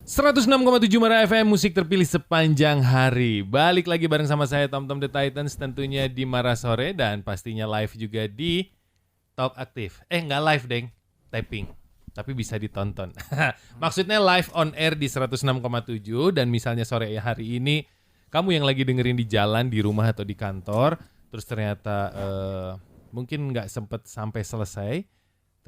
106,7 Mara FM, musik terpilih sepanjang hari. Balik lagi bareng sama saya Tom The Titans, tentunya di Mara Sore dan pastinya live juga di Talk Aktif. Nggak live deng, taping, tapi bisa ditonton. Maksudnya live on air di 106,7 dan misalnya sore hari ini kamu yang lagi dengerin di jalan, di rumah atau di kantor, terus ternyata mungkin nggak sempet sampai selesai,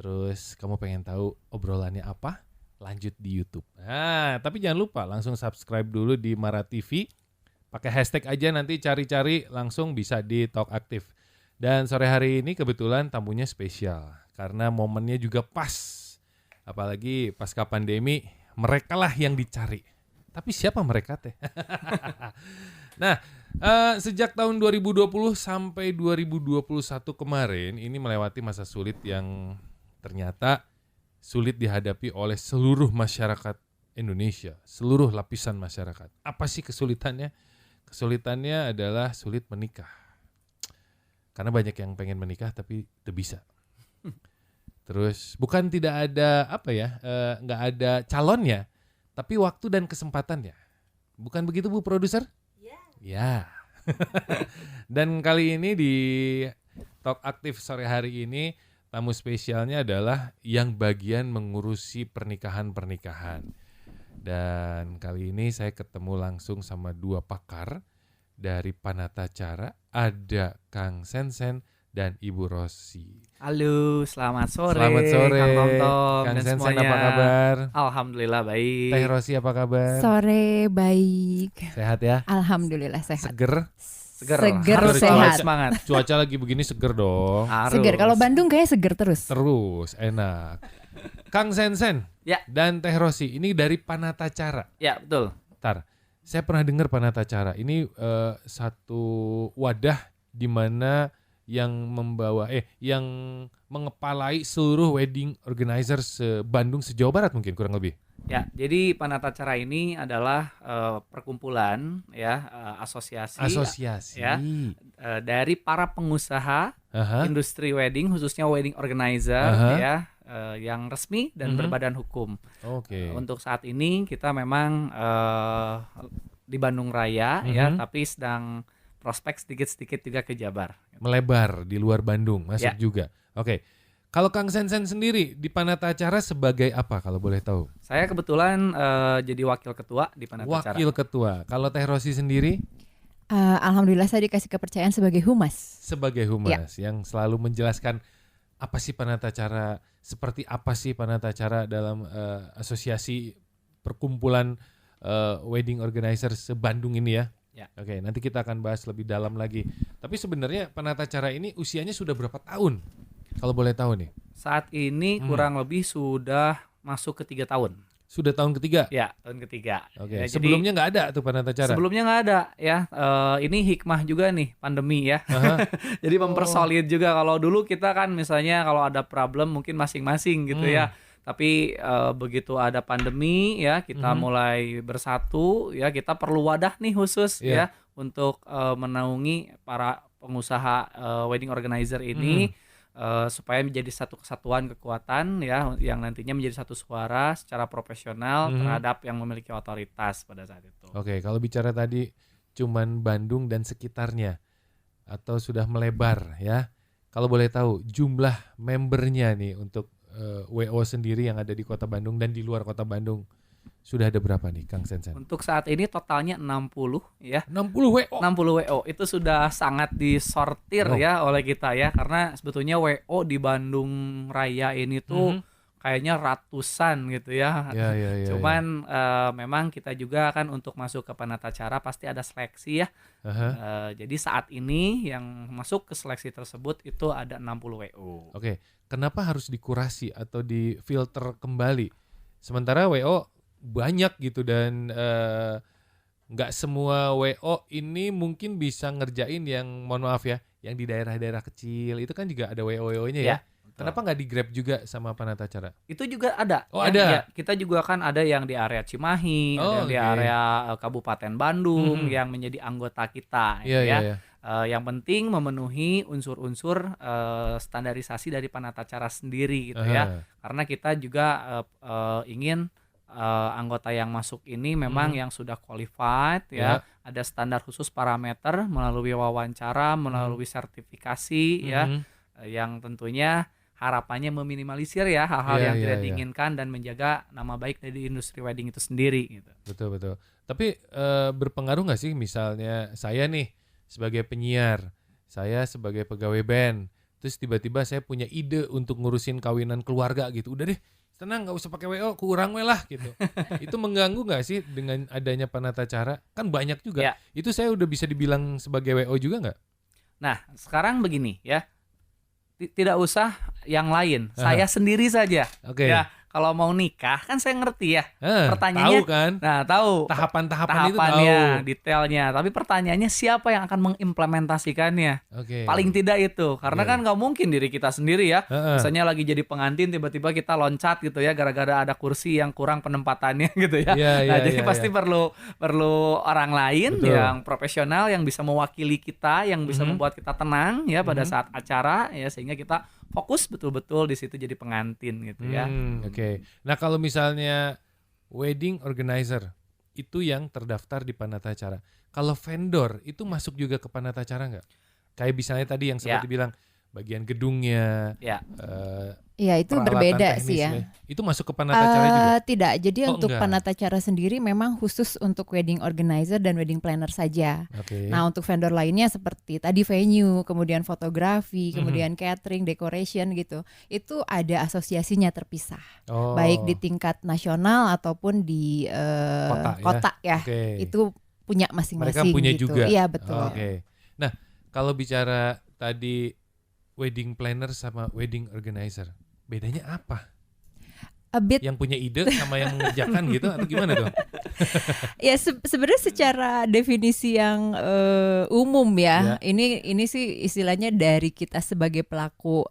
terus kamu pengen tahu obrolannya apa? Lanjut di YouTube. Nah, tapi jangan lupa langsung subscribe dulu di Mara TV. Pakai hashtag aja, nanti cari-cari langsung bisa di Talk Aktif. Dan sore hari ini kebetulan tamunya spesial karena momennya juga pas. Apalagi pasca pandemi, mereka lah yang dicari. Tapi siapa mereka teh? Nah, sejak tahun 2020 sampai 2021 kemarin ini melewati masa sulit yang ternyata sulit dihadapi oleh seluruh masyarakat Indonesia, seluruh lapisan masyarakat. Apa sih kesulitannya? Kesulitannya adalah sulit menikah. Karena banyak yang pengen menikah tapi tidak bisa. Terus bukan tidak ada nggak ada calonnya, tapi waktu dan kesempatannya. Bukan begitu Bu Produser? Iya. Ya. Dan kali ini di Talk Aktif sore hari ini tamu spesialnya adalah yang bagian mengurusi pernikahan-pernikahan. Dan kali ini saya ketemu langsung sama dua pakar dari Panatacara, ada Kang Sensen dan Ibu Rosi. Halo, selamat sore. Selamat sore, Kang Tomtom Kang dan Sensen semuanya. apa kabar? Alhamdulillah baik. Teh Rosi apa kabar? Sore baik. Sehat ya? Alhamdulillah sehat. Seger? Seger Harus sehat. semangat. Cuaca lagi begini seger dong. Harus. Seger. Kalau Bandung kayak seger terus. Terus enak. Kang Sensen Ya. dan Teh Rosi ini dari Panatacara. Ya, betul. Ntar, saya pernah dengar Panatacara. Ini satu wadah di mana yang yang mengepalai seluruh wedding organizer se-Bandung, se-Jawa Barat mungkin kurang lebih. Ya, jadi Panatacara ini adalah perkumpulan ya, asosiasi ya, dari para pengusaha industri wedding, khususnya wedding organizer ya, yang resmi dan berbadan hukum. Oke. Untuk saat ini kita memang di Bandung Raya ya, tapi sedang prospek sedikit-sedikit juga ke Jabar. Melebar di luar Bandung, masuk juga. Oke. Kalau Kang Sensen sendiri di Panatacara sebagai apa kalau boleh tahu? Saya kebetulan jadi wakil ketua di Panatacara. Wakil ketua. Kalau Teh Rosi sendiri? Alhamdulillah saya dikasih kepercayaan sebagai humas. Sebagai humas yang selalu menjelaskan apa sih Panatacara, seperti apa sih Panatacara dalam asosiasi perkumpulan wedding organizer se-Bandung ini ya. Oke, nanti kita akan bahas lebih dalam lagi. Tapi sebenarnya Panatacara ini usianya sudah berapa tahun? Kalau boleh tahu nih. Saat ini kurang lebih sudah masuk ke 3 tahun. Sudah tahun ketiga? Ya, tahun ketiga. Oke. Ya, sebelumnya nggak ada tuh Panatacara? Sebelumnya nggak ada ya. Ini hikmah juga nih pandemi ya. Jadi mempersolid juga. Kalau dulu kita kan misalnya kalau ada problem mungkin masing-masing gitu ya. Tapi begitu ada pandemi ya, kita mulai bersatu ya, kita perlu wadah nih khusus ya untuk menaungi para pengusaha wedding organizer ini supaya menjadi satu kesatuan kekuatan ya, yang nantinya menjadi satu suara secara profesional terhadap yang memiliki otoritas pada saat itu. Oke, kalau bicara tadi cuman Bandung dan sekitarnya atau sudah melebar ya. Kalau boleh tahu jumlah membernya nih untuk WO sendiri yang ada di Kota Bandung dan di luar Kota Bandung sudah ada berapa nih Kang Sensen? Untuk saat ini totalnya 60 ya. 60 WO. 60 WO itu sudah sangat disortir ya oleh kita ya, karena sebetulnya WO di Bandung Raya ini tuh kayaknya ratusan gitu ya. Cuman memang kita juga kan untuk masuk ke Panatacara pasti ada seleksi ya. Jadi saat ini yang masuk ke seleksi tersebut itu ada 60 WO. Oke, kenapa harus dikurasi atau difilter kembali? Sementara WO banyak gitu dan nggak semua WO ini mungkin bisa ngerjain yang mohon maaf ya, yang di daerah-daerah kecil itu kan juga ada WO-WO-nya ya. Kenapa nggak di-grab juga sama Panatacara? Itu juga ada. Oh, ada. Ya, kita juga kan ada yang di area Cimahi, ada yang di area Kabupaten Bandung yang menjadi anggota kita. Yang penting memenuhi unsur-unsur standarisasi dari Panatacara sendiri gitu ya. Karena kita juga ingin anggota yang masuk ini memang yang sudah qualified ya, ada standar khusus parameter melalui wawancara, melalui sertifikasi ya, yang tentunya harapannya meminimalisir ya hal-hal yang tidak diinginkan dan menjaga nama baik dari industri wedding itu sendiri gitu. Betul. Tapi berpengaruh nggak sih misalnya saya nih sebagai penyiar, saya sebagai pegawai band, terus tiba-tiba saya punya ide untuk ngurusin kawinan keluarga gitu. Udah deh, tenang, nggak usah pakai WO, kurang we lah gitu. Itu mengganggu nggak sih dengan adanya penata cara? Kan banyak juga. Itu saya udah bisa dibilang sebagai WO juga nggak? Nah, sekarang begini ya. Tidak usah yang lain, saya sendiri saja. Ya, kalau mau nikah kan saya ngerti ya. Pertanyaannya tahu kan? Nah, tahu tahapannya itu tahu. Detailnya. Tapi pertanyaannya siapa yang akan mengimplementasikannya? Paling tidak itu, karena kan nggak mungkin diri kita sendiri ya. Misalnya lagi jadi pengantin tiba-tiba kita loncat gitu ya gara-gara ada kursi yang kurang penempatannya gitu ya. Jadi pasti perlu orang lain yang profesional yang bisa mewakili kita, yang bisa membuat kita tenang ya pada saat acara ya, sehingga kita fokus betul-betul di situ jadi pengantin gitu ya. Nah kalau misalnya wedding organizer itu yang terdaftar di Panata Acara, kalau vendor itu masuk juga ke Panata Acara nggak? Kayak misalnya tadi yang seperti bilang bagian gedungnya, Iya itu berbeda sih ya. Itu masuk ke Panata Acara juga? Tidak, jadi untuk Panata Acara sendiri memang khusus untuk wedding organizer dan wedding planner saja. Nah untuk vendor lainnya seperti tadi venue, kemudian fotografi, kemudian catering, decoration gitu, itu ada asosiasinya terpisah. Baik di tingkat nasional ataupun di kota ya. Itu punya masing-masing. Mereka punya gitu. juga? Iya betul. Nah kalau bicara tadi wedding planner sama wedding organizer, bedanya apa? Yang punya ide sama yang mengerjakan gitu atau gimana dong? Ya sebenarnya secara definisi yang umum ya. Ini sih istilahnya dari kita sebagai pelaku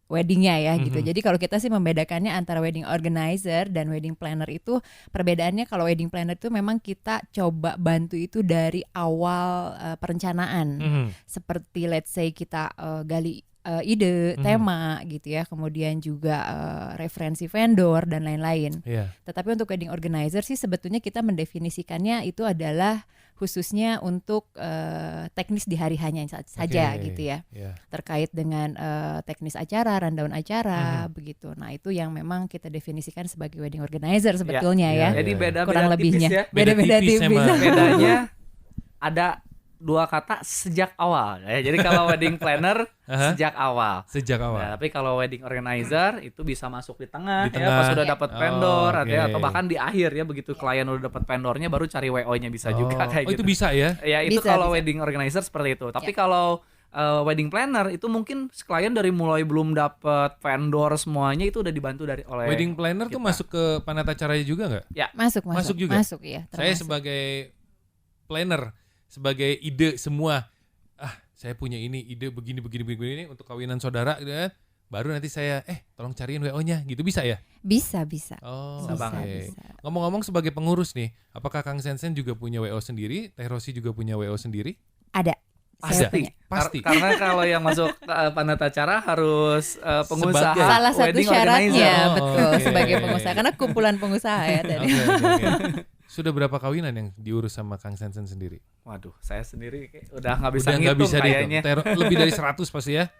weddingnya ya gitu. Jadi kalau kita sih membedakannya antara wedding organizer dan wedding planner itu, perbedaannya kalau wedding planner itu memang kita coba bantu itu dari awal perencanaan. Seperti let's say kita gali ide, tema gitu ya, kemudian juga referensi vendor dan lain-lain. Tetapi untuk wedding organizer sih sebetulnya kita mendefinisikannya itu adalah khususnya untuk teknis di hari hanya saja gitu ya. Terkait dengan teknis acara, rundown acara begitu. Nah, itu yang memang kita definisikan sebagai wedding organizer sebetulnya ya. Jadi beda-beda kurang lebihnya. tipis ya. Beda-beda tipis. Bedanya ada dua kata sejak awal ya. Jadi kalau wedding planner sejak awal. Nah, tapi kalau wedding organizer itu bisa masuk di tengah. Ya pas sudah dapat vendor atau bahkan di akhir ya, begitu klien udah dapat vendornya baru cari WO-nya bisa juga kayak gitu. Itu bisa ya? Ya itu kalau wedding organizer seperti itu. Tapi kalau wedding planner itu mungkin klien dari mulai belum dapat vendor semuanya itu udah dibantu oleh wedding planner kita. Tuh masuk ke Panata Acaranya juga nggak? Ya. Masuk juga. Masuk ya. Saya sebagai planner, sebagai ide semua, saya punya ini ide begini untuk kawinan saudara gitu kan, baru nanti saya tolong cariin WO-nya gitu, bisa ya? Bisa. Bisa. Ngomong-ngomong sebagai pengurus nih, apakah Kang Sensen juga punya WO sendiri? Teh Rosi juga punya WO sendiri? Ada. Pasti. Karena kalau yang masuk Panata Acara harus pengusaha. Salah satu syaratnya betul sebagai Okay. pengusaha, karena kumpulan pengusaha ya tadi. Okay. Sudah berapa kawinan yang diurus sama Kang Sensen sendiri? Waduh, saya sendiri udah nggak bisa ngitung kayaknya. Lebih dari 100 pasti ya?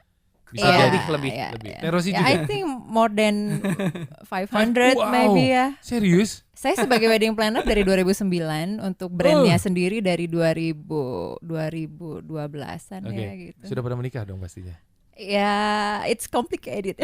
Bisa lebih. Teh Rosi juga? I think more than 500 maybe ya. Serius? Saya sebagai wedding planner dari 2009, untuk brandnya sendiri dari 2012-an ya gitu. Sudah pada menikah dong pastinya? Ya, it's complicated.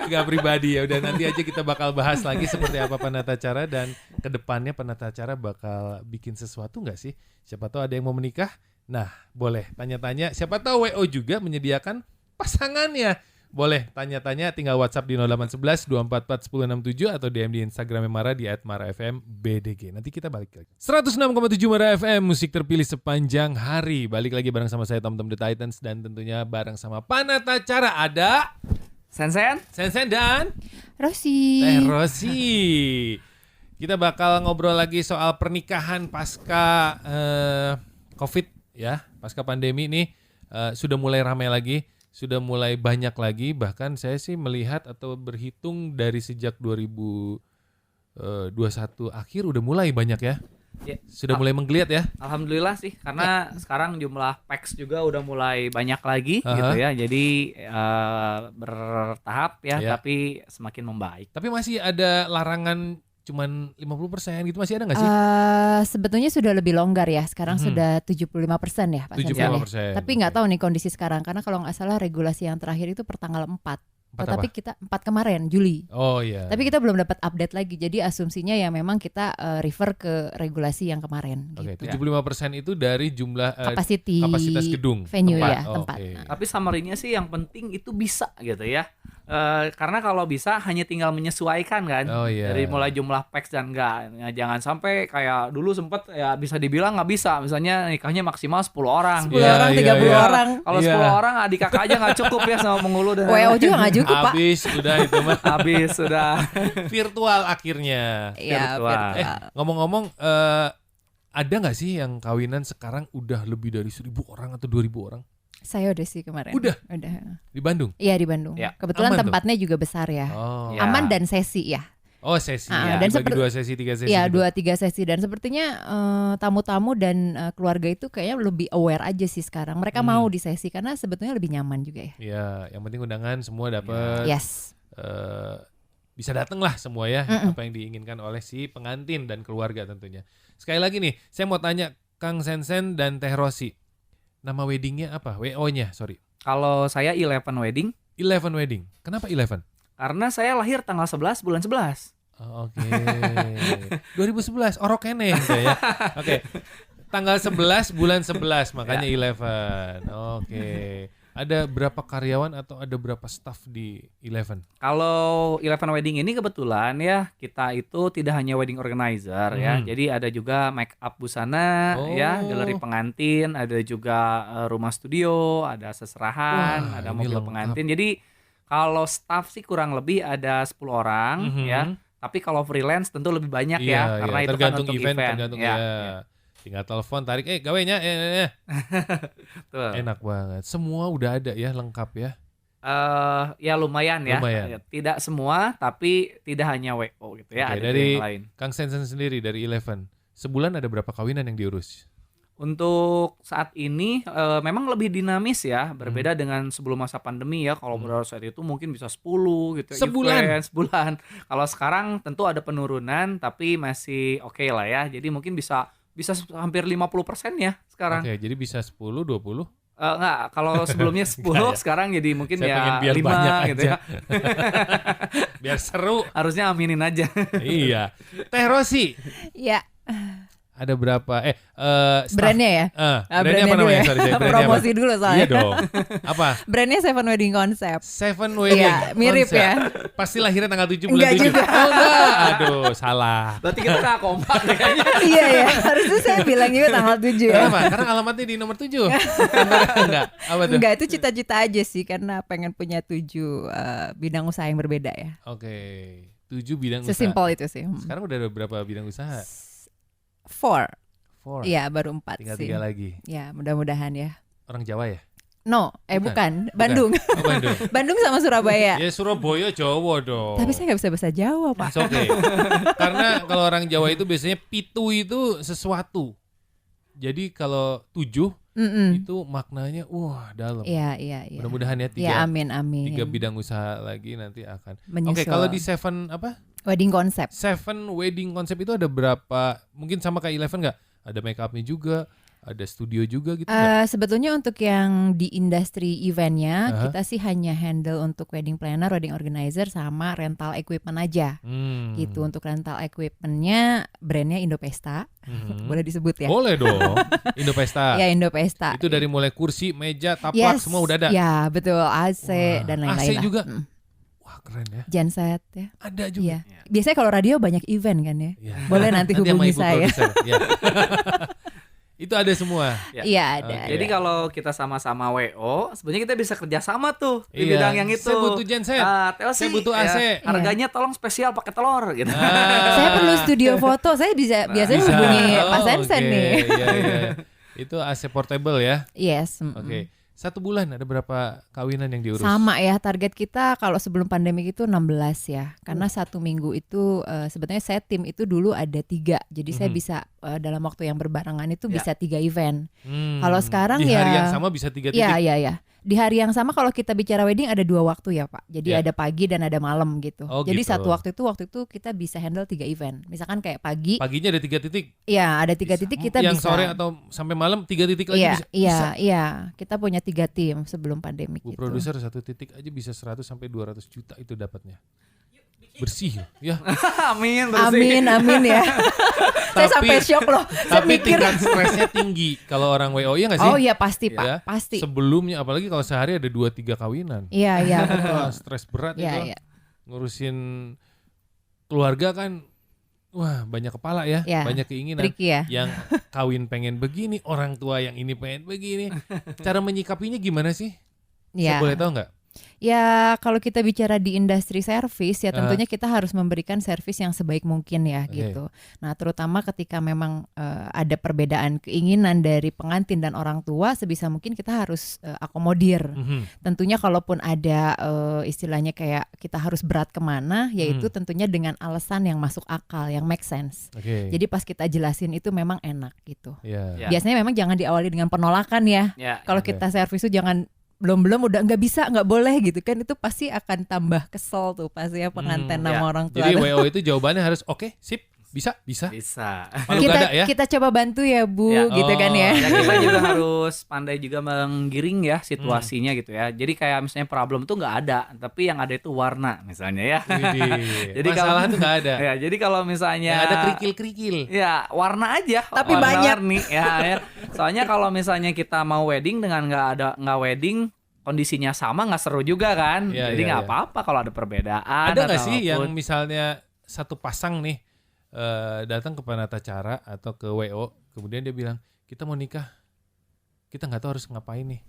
Gak pribadi ya. Udah, nanti aja kita bakal bahas lagi seperti apa Panata Acara, dan kedepannya Panata Acara bakal bikin sesuatu nggak sih? Siapa tahu ada yang mau menikah. Nah, boleh tanya-tanya. Siapa tahu WO juga menyediakan pasangannya. Boleh tanya-tanya, tinggal WhatsApp di 0811 244 1067 atau DM di Instagramnya Mara di @marafmbdg. Nanti kita balik lagi. 106,7 Mara FM, musik terpilih sepanjang hari. Balik lagi bareng sama saya Tom The Titans, dan tentunya bareng sama Panata Acara ada Sensen dan Rosi. Teh Rosi. Kita bakal ngobrol lagi soal pernikahan pasca Covid ya, pasca pandemi nih. Sudah mulai ramai lagi. sudah mulai banyak lagi, bahkan saya sih melihat atau berhitung dari sejak 2021 akhir udah mulai banyak ya. Ya. Sudah mulai menggeliat ya. Alhamdulillah sih, karena sekarang jumlah PAX juga udah mulai banyak lagi Aha. gitu ya. Jadi bertahap ya, Ya. tapi semakin membaik. Tapi masih ada larangan cuman 50% gitu, masih ada nggak sih? Sebetulnya sudah lebih longgar ya. Sekarang Mhm. sudah 75% ya Pak Sansen ya. 75%. Tapi nggak tahu nih kondisi sekarang, karena kalau nggak salah regulasi yang terakhir itu pertanggal 4. Empat Tapi apa? kita 4 kemarin Juli. Oh iya. Tapi kita belum dapat update lagi. Jadi asumsinya ya memang kita refer ke regulasi yang kemarin Oke, gitu. 75% itu dari jumlah kapasitas gedung, venue tempat. ya, Oh, tempat. oke. Nah. Tapi summary-nya sih yang penting itu bisa gitu ya. Karena kalau bisa hanya tinggal menyesuaikan kan. Oh iya. Dari mulai jumlah PAX dan enggak. Nah, jangan sampai kayak dulu sempet ya bisa dibilang nggak bisa. Misalnya nikahnya maksimal 10 orang. 10 Iya, orang, iya, 30 iya. orang. Kalau Iya. 10 orang adik kakak aja nggak cukup ya sama penghulu dan WO juga nggak cukup Pak. Habis udah itu mah habis sudah. virtual akhirnya. Iya, virtual. virtual. Ngomong-ngomong, ada nggak sih yang kawinan sekarang udah lebih dari 1.000 orang atau 2.000 orang Saya udah sih kemarin. Udah? Udah. di Bandung? Iya di Bandung. Ya, Kebetulan aman tuh. tempatnya juga besar ya. Oh, Ya. Aman dan sesi ya. oh sesi. Ah, Dan dan bagi 2 sesi, 3 sesi. Iya, gitu. 2-3 sesi, dan sepertinya tamu-tamu dan keluarga itu kayaknya lebih aware aja sih sekarang. Mereka mau di sesi karena sebetulnya lebih nyaman juga ya. Iya, yang penting undangan semua dapat. Yes. Bisa datang lah semua ya, Mm-mm. apa yang diinginkan oleh si pengantin dan keluarga tentunya. Sekali lagi nih, saya mau tanya Kang Sensen dan Teh Rosi. Nama weddingnya apa? WO-nya, sorry. Kalau saya 11 wedding 11 wedding. Kenapa 11? karena saya lahir tanggal 11 bulan 11. Oh, oke. 2011, orokene gitu ya. Oke. Tanggal 11 bulan 11, makanya 11. Oke. Ada berapa karyawan atau ada berapa staff di 11? Kalau 11 wedding ini kebetulan ya kita itu tidak hanya wedding organizer ya. Jadi ada juga make up busana ya, Oh. galeri pengantin, ada juga rumah studio, ada Wah, seserahan, ada ini mobil lengkap. pengantin. Jadi kalau staff sih kurang lebih ada 10 orang Mhm. ya. Tapi kalau freelance tentu lebih banyak Iya, ya karena iya. itu Tergantung kan untuk event, event. tergantung ya. ya. Tinggal telepon, tarik, gawenya, Betul. enak banget. Semua udah ada ya, lengkap ya. Ya lumayan ya. Lumayan. Ya, tidak semua tapi tidak hanya WO gitu ya, Oke, ada dari yang lain. Kang Sensen sendiri dari 11. Sebulan ada berapa kawinan yang diurus? Untuk saat ini memang lebih dinamis ya, berbeda dengan sebelum masa pandemi ya. Kalau pada saat itu mungkin bisa 10 gitu. Sebulan? Event, sebulan. Kalau sekarang tentu ada penurunan tapi masih oke lah ya. Jadi mungkin bisa hampir 50% ya sekarang. Oke, jadi bisa 10, 20. Enggak, kalau sebelumnya 10 Enggak ya. sekarang jadi mungkin Saya pengen ya biar 5 banyak gitu aja. ya. Biar seru. Harusnya aminin aja. Iya. Teh Rosi, Iya, ada berapa? Staff. brandnya ya. Brandnya apa dulu namanya? ya. Sorry, brandnya apa? Promosi dulu soalnya. Iya dong. Apa? Brandnya Seven Wedding Concept. Seven Wedding. Iya, mirip Concept. ya. Pasti lahirnya tanggal 7 bulan Enggak 7. juga. Oh enggak. Aduh, salah. Berarti kita nggak kompak deh kayaknya. Iya ya, harusnya saya bilang juga tanggal 7 ya. Kenapa? Karena alamatnya di nomor 7. Enggak. Apa tuh? Enggak, itu cita-cita aja sih karena pengen punya 7 bidang usaha yang berbeda ya. Oke. 7 bidang usaha. Sesimpel itu sih. Sekarang udah ada berapa bidang usaha? 4. 4. Iya, baru 4 Tinggal sih. 3 lagi. Ya, mudah-mudahan ya. Orang Jawa ya? No, Bukan. bukan. Bandung. Oh, Bandung. Bandung sama Surabaya. Ya Surabaya Jawa dong. Tapi saya nggak bisa bahasa Jawa, Pak. It's okay. Karena kalau orang Jawa itu biasanya pitu itu sesuatu. Jadi kalau 7 itu maknanya wah dalam. Iya. Mudah-mudahan ya Ya, amin. 3 bidang usaha lagi nanti akan. Menyusul. Oke, kalau di Seven apa? Wedding Concept. Seven Wedding Concept itu ada berapa? Mungkin sama kayak 11 nggak? Ada make upnya juga, ada studio juga gitu nggak? Sebetulnya untuk yang di industri eventnya kita sih hanya handle untuk wedding planner, wedding organizer sama rental equipment aja. Gitu. Untuk rental equipmentnya brandnya Indopesta. Boleh disebut ya? Boleh dong. Indopesta. Ya, Indopesta. Itu dari mulai kursi, meja, taplak semua udah ada. Ya, betul. AC Wah, dan lain-lain AC lah. juga? Wah, keren ya. Genset ya. Ada juga. Iya. Biasanya kalau radio banyak event kan ya. Ya. Boleh nanti sama hubungi ibu saya. produser, ya. Itu ada semua. Iya, ada. Oke. Jadi kalau kita sama-sama WO, sebenarnya kita bisa kerjasama tuh di Iya. bidang yang itu. Saya butuh genset. Teo Saya sih, butuh AC. harganya tolong spesial pakai telur gitu. Saya perlu studio foto. Saya biasanya hubungi Pak Sensen oke. nih. Iya. Itu AC portable ya. Yes. Oke. 1 bulan ada berapa kawinan yang diurus? Sama ya, target kita kalau sebelum pandemi itu 16 ya. Karena 1 minggu itu sebetulnya saya tim itu dulu ada 3. Jadi saya bisa dalam waktu yang berbarengan itu bisa 3 event. Kalau sekarang di ya hari yang sama bisa 3 titik. Iya. Di hari yang sama kalau kita bicara wedding ada 2 waktu ya Pak. Jadi ada pagi dan ada malam gitu. Oh, jadi gitu. waktu itu kita bisa handle 3 event. Misalkan kayak pagi. Paginya ada 3 titik. Iya, ada 3 titik kita yang bisa. sore atau sampai malam 3 titik lagi bisa. Iya. Kita punya 3 tim sebelum pandemi Bu gitu. produser 1 titik aja bisa 100 sampai 200 juta itu dapatnya. Bersih ya. Amin bersih. Amin ya. Saya sampai shock loh. Saya Tapi mikir. tingkat stresnya tinggi kalau orang WO, iya nggak sih? Oh iya pasti Pak, Ya, pasti. Sebelumnya apalagi kalau sehari ada 2-3 kawinan. Iya betul. Wah, stres berat itu. Iya. Ngurusin keluarga kan, wah banyak kepala ya, Ya, banyak keinginan. tricky ya. Yang kawin pengen begini, orang tua yang ini pengen begini. Cara menyikapinya gimana sih? Saya Iya. boleh tahu nggak? Ya kalau kita bicara di industri servis ya tentunya kita harus memberikan servis yang sebaik mungkin ya Oke. gitu. Nah terutama ketika memang ada perbedaan keinginan dari pengantin dan orang tua, sebisa mungkin kita harus akomodir. Tentunya kalaupun ada istilahnya kayak kita harus berat kemana, yaitu tentunya dengan alasan yang masuk akal, yang make sense. Oke. Jadi pas kita jelasin itu memang enak gitu. Ya. Ya. Biasanya memang jangan diawali dengan penolakan ya. Ya. Kalau Oke. kita servis itu jangan belum udah nggak bisa, nggak boleh gitu kan, itu pasti akan tambah kesel tuh pasti ya pengantin sama ya. orang tua. Jadi tuh. WO itu jawabannya harus oke, sip, bisa. Bisa. Palu kita gada ya. kita coba bantu ya Bu, Ya. gitu kan ya. Ya kita juga harus pandai juga menggiring ya situasinya gitu ya. Jadi kayak misalnya problem tuh nggak ada, tapi yang ada itu warna misalnya ya. Widih. Jadi Masalah kalau- tuh nggak ada. Ya, jadi kalau misalnya Yang ada kerikil-kerikil. ya warna aja, Tapi warna-warni. banyak. ya. Soalnya kalau misalnya kita mau wedding dengan nggak wedding, kondisinya sama nggak seru juga kan. Iya, Jadi iya, nggak iya. apa-apa kalau ada perbedaan. Ada nggak atau sih yang apapun. misalnya satu pasang nih datang ke penatacara atau ke WO, kemudian dia bilang kita mau nikah, kita nggak tahu harus ngapain nih.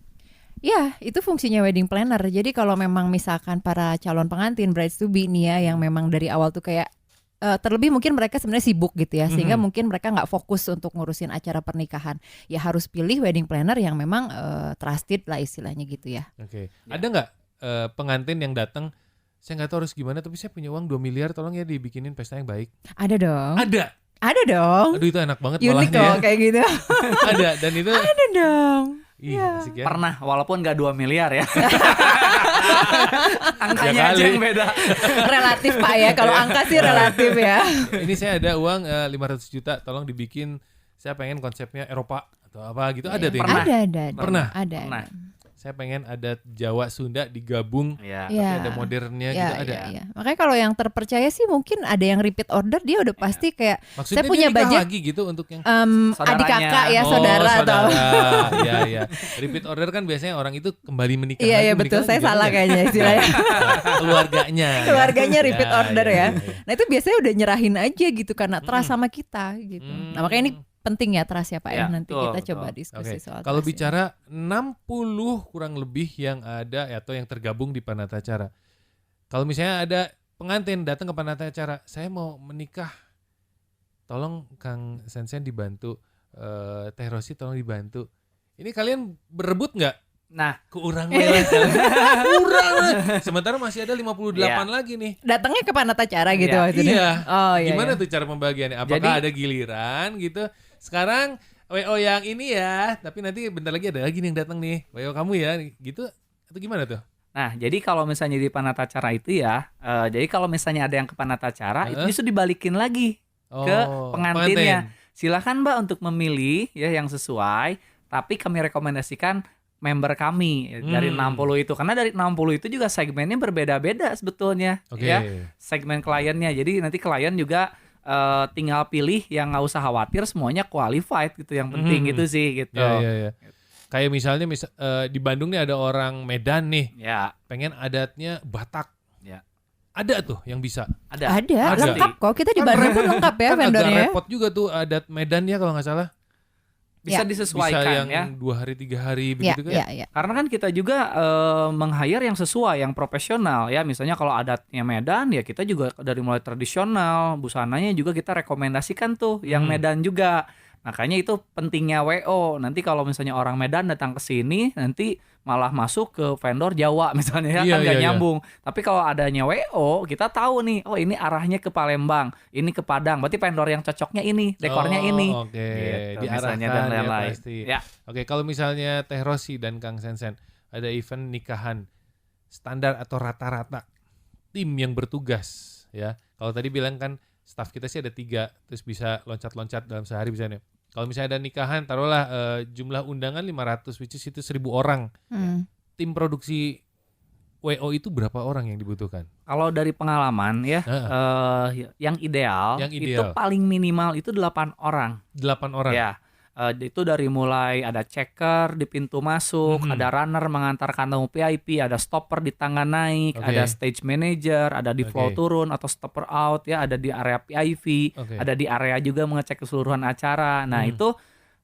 Ya, itu fungsinya wedding planner. Jadi kalau memang misalkan para calon pengantin brides to be nih ya, yang memang dari awal tuh kayak terlebih mungkin mereka sebenarnya sibuk gitu ya, sehingga mungkin mereka nggak fokus untuk ngurusin acara pernikahan. Ya harus pilih wedding planner yang memang trusted lah istilahnya gitu ya. Oke. Ada nggak pengantin yang datang, saya nggak tahu harus gimana, tapi saya punya uang 2 miliar, tolong ya dibikinin pesta yang baik. Ada dong. Ada dong. Aduh itu enak banget Unik malahnya kok ya. kayak gitu. Ada, dan itu Ada dong. ih, Iya. asik ya. Pernah, walaupun nggak 2 miliar ya. Angkanya Ya aja kali. yang beda. Relatif Pak ya, kalau angka sih relatif ya. Ini saya ada uang 500 juta, tolong dibikin, saya pengen konsepnya Eropa atau apa gitu. Ada tuh yang Pernah. Ada. Pernah? Ada. Pernah. saya pengen ada Jawa Sunda digabung, Iya. tapi Iya. ada modernnya Ya, gitu ada. ya. Makanya kalau yang terpercaya sih mungkin ada yang repeat order, dia udah pasti kayak Maksudnya saya punya dia nikah budget lagi gitu untuk yang adik Saudaranya. kakak ya, Oh, saudara atau ya ya. Repeat order kan biasanya orang itu kembali menikah iya lagi, iya menikah betul, lagi saya gitu salah kan. kayaknya istilahnya. Keluarganya. Keluarganya repeat order ya. ya. Nah itu biasanya udah nyerahin aja gitu karena trust sama kita gitu. Nah makanya ini penting ya trust ya Pak ya. Ya, Nanti betul, kita betul. coba diskusi Oke. soal Kalau trust ya. bicara 60 kurang lebih yang ada atau yang tergabung di Panatacara. Kalau misalnya ada pengantin datang ke Panatacara, saya mau menikah, tolong Kang Sensen dibantu, Teh Rosi tolong dibantu. Ini kalian berebut nggak? Nah, Kurang lah. Kurang lah. Sementara masih ada 58 Iya. lagi nih. Datangnya ke Panatacara gitu Iya. maksudnya. Iya. Oh iya. Gimana iya. tuh cara pembagiannya? Apakah ada giliran gitu? Sekarang WO yang ini ya, tapi nanti bentar lagi ada lagi nih yang datang nih. WO kamu ya, gitu atau gimana tuh? Nah, jadi kalau misalnya di Panatacara itu ya, jadi kalau misalnya ada yang ke Panatacara, itu justru dibalikin lagi ke pengantinnya. Silakan Mbak untuk memilih ya yang sesuai, tapi kami rekomendasikan member kami dari 60 itu. Karena dari 60 itu juga segmennya berbeda-beda sebetulnya. Oke. Ya, segmen kliennya. Jadi nanti klien juga tinggal pilih yang nggak usah khawatir, semuanya qualified gitu. Yang penting itu sih gitu. Ya. Kayak misalnya di Bandung nih ada orang Medan nih, Ya, pengen adatnya Batak. ya. Ada tuh yang bisa. Ada, Ada. lengkap kok. Kita di Kan Bandung pun lengkap ya Kan agak vendornya. repot juga tuh adat Medan ya kalau nggak salah. Bisa Ya. Bisa disesuaikan yang ya. 2 hari 3 hari Ya, begitu kan? ya. Karena kan kita juga meng-hire yang sesuai, yang profesional ya. Misalnya kalau adatnya Medan ya kita juga dari mulai tradisional, busananya juga kita rekomendasikan tuh yang Medan juga. Makanya itu pentingnya WO. Nanti kalau misalnya orang Medan datang ke sini, nanti malah masuk ke vendor Jawa misalnya ya, Iya, kan nggak iya, iya. nyambung. Tapi kalau adanya WO, kita tahu nih, oh ini arahnya ke Palembang, ini ke Padang. Berarti vendor yang cocoknya ini, dekornya ini. Oke, Gitu, diarahkan misalnya dan ya lain-lain. pasti. Ya. Oke, kalau misalnya Teh Rosi dan Kang Sensen ada event nikahan standar atau rata-rata tim yang bertugas ya. Kalau tadi bilang kan staff kita sih ada 3, terus bisa loncat-loncat dalam sehari misalnya. Kalau misalnya ada nikahan, taruhlah jumlah undangan 500, which is itu 1.000 orang. Tim produksi WO itu berapa orang yang dibutuhkan? Kalau dari pengalaman ya, yang ideal itu paling minimal itu 8 orang. 8 orang? Ya, itu dari mulai ada checker di pintu masuk, ada runner mengantarkan tamu VIP, ada stopper di tangga naik, ada stage manager, ada di floor turun atau stopper out ya, ada di area PIV, ada di area juga mengecek keseluruhan acara. Nah itu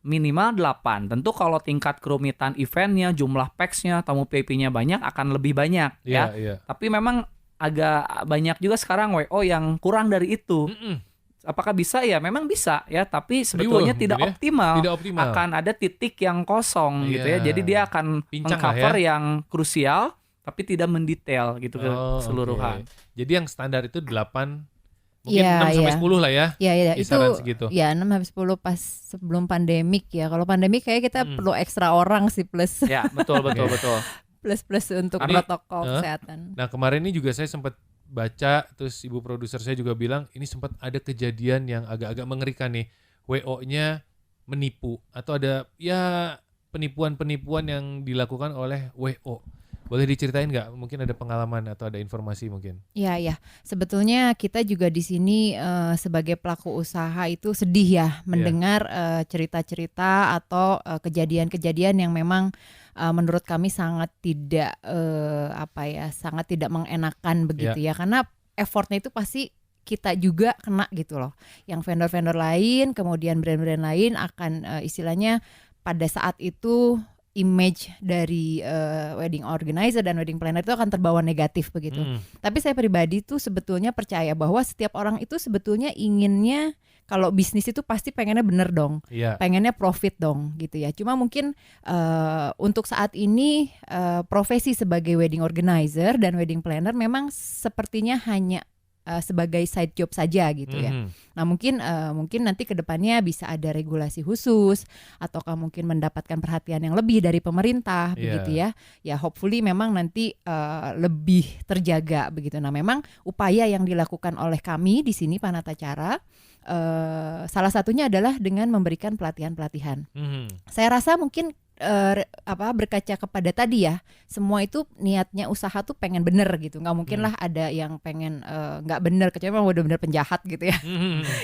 minimal 8. Tentu kalau tingkat kerumitan eventnya, jumlah packs-nya, tamu VIP-nya banyak akan lebih banyak ya. Tapi memang agak banyak juga sekarang WO yang kurang dari itu. Apakah bisa? Ya memang bisa ya, tapi sebetulnya tidak optimal. Akan ada titik yang kosong gitu ya. Jadi dia akan mengcover yang krusial tapi tidak mendetail gitu keseluruhan. Jadi yang standar itu 8, mungkin 6-10 lah ya. Iya, kisaran itu segitu. Ya 6-10 pas sebelum pandemik ya. Kalau pandemik kayak kita perlu ekstra orang sih plus. Ya, betul. Plus untuk protokol kesehatan. Nah, kemarin ini juga saya sempat baca, terus ibu produser saya juga bilang ini sempat ada kejadian yang agak-agak mengerikan nih. WO-nya menipu atau ada ya penipuan-penipuan yang dilakukan oleh WO. Boleh diceritain nggak? Mungkin ada pengalaman atau ada informasi mungkin? Iya. Sebetulnya kita juga di sini sebagai pelaku usaha itu sedih ya mendengar cerita-cerita atau kejadian-kejadian yang memang menurut kami sangat tidak sangat tidak mengenakan begitu ya, karena effortnya itu pasti kita juga kena gitu loh. Yang vendor-vendor lain, kemudian brand-brand lain akan istilahnya pada saat itu image dari wedding organizer dan wedding planner itu akan terbawa negatif begitu. Tapi saya pribadi tuh sebetulnya percaya bahwa setiap orang itu sebetulnya inginnya kalau bisnis itu pasti pengennya bener dong, pengennya profit dong gitu ya. Cuma mungkin untuk saat ini profesi sebagai wedding organizer dan wedding planner memang sepertinya hanya sebagai side job saja gitu ya. Nah mungkin nanti kedepannya bisa ada regulasi khusus ataukah mungkin mendapatkan perhatian yang lebih dari pemerintah begitu ya. Ya hopefully memang nanti lebih terjaga begitu. Nah memang upaya yang dilakukan oleh kami di sini Panatacara salah satunya adalah dengan memberikan pelatihan-pelatihan. Saya rasa mungkin berkaca kepada tadi ya, semua itu niatnya usaha tuh pengen bener gitu, nggak mungkin lah ada yang pengen nggak bener kecuali memang udah bener penjahat gitu ya.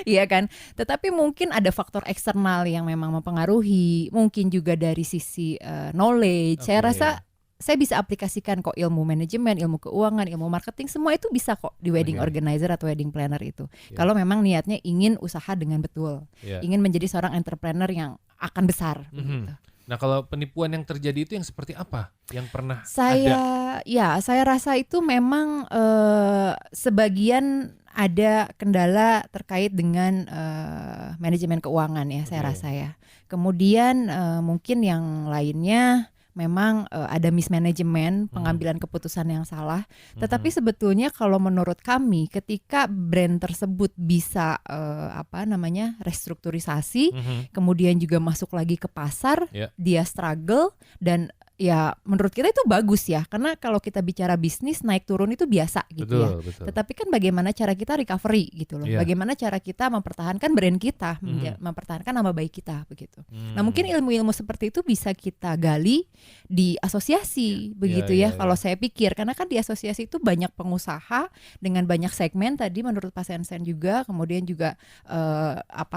Iya kan, tetapi mungkin ada faktor eksternal yang memang mempengaruhi, mungkin juga dari sisi knowledge. Saya rasa saya bisa aplikasikan kok ilmu manajemen, ilmu keuangan, ilmu marketing, semua itu bisa kok di wedding organizer atau wedding planner itu. Kalau memang niatnya ingin usaha dengan betul, ingin menjadi seorang entrepreneur yang akan besar. Begitu. Nah kalau penipuan yang terjadi itu yang seperti apa? Yang pernah ada? Ya saya rasa itu memang sebagian ada kendala terkait dengan manajemen keuangan ya saya rasa ya. Kemudian mungkin yang lainnya memang ada mismanagement, pengambilan keputusan yang salah. Tetapi sebetulnya kalau menurut kami ketika brand tersebut bisa restrukturisasi, kemudian juga masuk lagi ke pasar, dia struggle dan ya menurut kita itu bagus ya, karena kalau kita bicara bisnis naik turun itu biasa gitu betul. Tetapi kan bagaimana cara kita recovery gitu loh, bagaimana cara kita mempertahankan brand kita, mempertahankan nama baik kita begitu. Nah mungkin ilmu-ilmu seperti itu bisa kita gali di asosiasi begitu ya. Kalau saya pikir karena kan di asosiasi itu banyak pengusaha dengan banyak segmen tadi menurut Pak Sensen juga, kemudian juga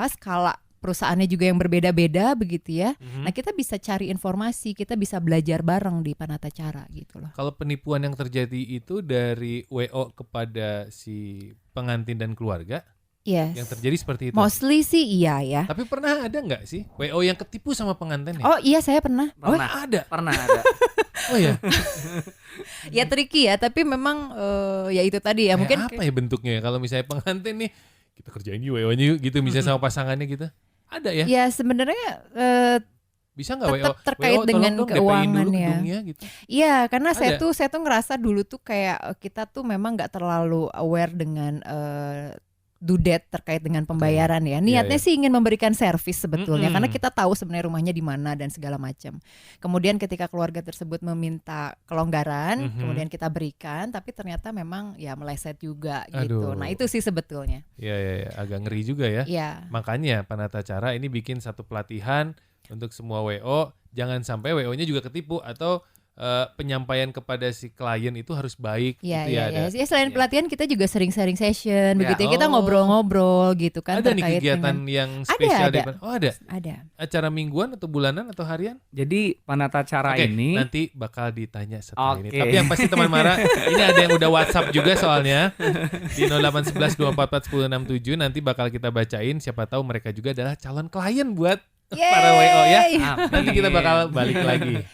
skala perusahaannya juga yang berbeda-beda begitu ya. Nah kita bisa cari informasi, kita bisa belajar bareng di Panatacara gitu loh. Kalau penipuan yang terjadi itu dari WO kepada si pengantin dan keluarga, yang terjadi seperti itu? Mostly sih iya ya. Tapi pernah ada nggak sih WO yang ketipu sama pengantin? Oh iya saya pernah. Pernah ada. Oh ya. Ya tricky ya, tapi memang ya itu tadi ya. Mungkin apa ya bentuknya? Kalau misalnya pengantin nih kita kerjain WO-nya yuk gitu, misalnya sama pasangannya gitu. Ada ya? Ya sebenarnya Bisa nggak tetap WO? terkait WO, dengan tolong dong DP-in dulu keuangan ya. gedungnya gitu. Iya, karena Ada? saya tuh ngerasa dulu tuh kayak kita tuh memang nggak terlalu aware dengan due date terkait dengan pembayaran ya. Niatnya Iya. sih ingin memberikan servis sebetulnya, Mm-mm. karena kita tahu sebenarnya rumahnya di mana dan segala macam. Kemudian ketika keluarga tersebut meminta kelonggaran, Mhm. kemudian kita berikan, tapi ternyata memang ya meleset juga Aduh. gitu. Nah itu sih sebetulnya. Iya, agak ngeri juga ya. Ya. Makanya Panata Cara ini bikin satu pelatihan untuk semua WO, jangan sampai WO-nya juga ketipu atau penyampaian kepada si klien itu harus baik Iya, gitu ya. iya. Ada. Ya, selain pelatihan kita juga sering sharing session, Ya. begitu ya. Kita Oh. ngobrol-ngobrol gitu kan Ada nih terkait kegiatan dengan yang spesial ada. di Oh ada. ada. Acara mingguan atau bulanan atau harian? Jadi Panata Cara Oke, ini nanti bakal ditanya setelah ini. Oke. Tapi yang pasti teman Mara, ini ada yang udah WhatsApp juga soalnya di 0811 244 1067 nanti bakal kita bacain. Siapa tahu mereka juga adalah calon klien buat para WO ya. Yeay. Nanti kita bakal balik lagi.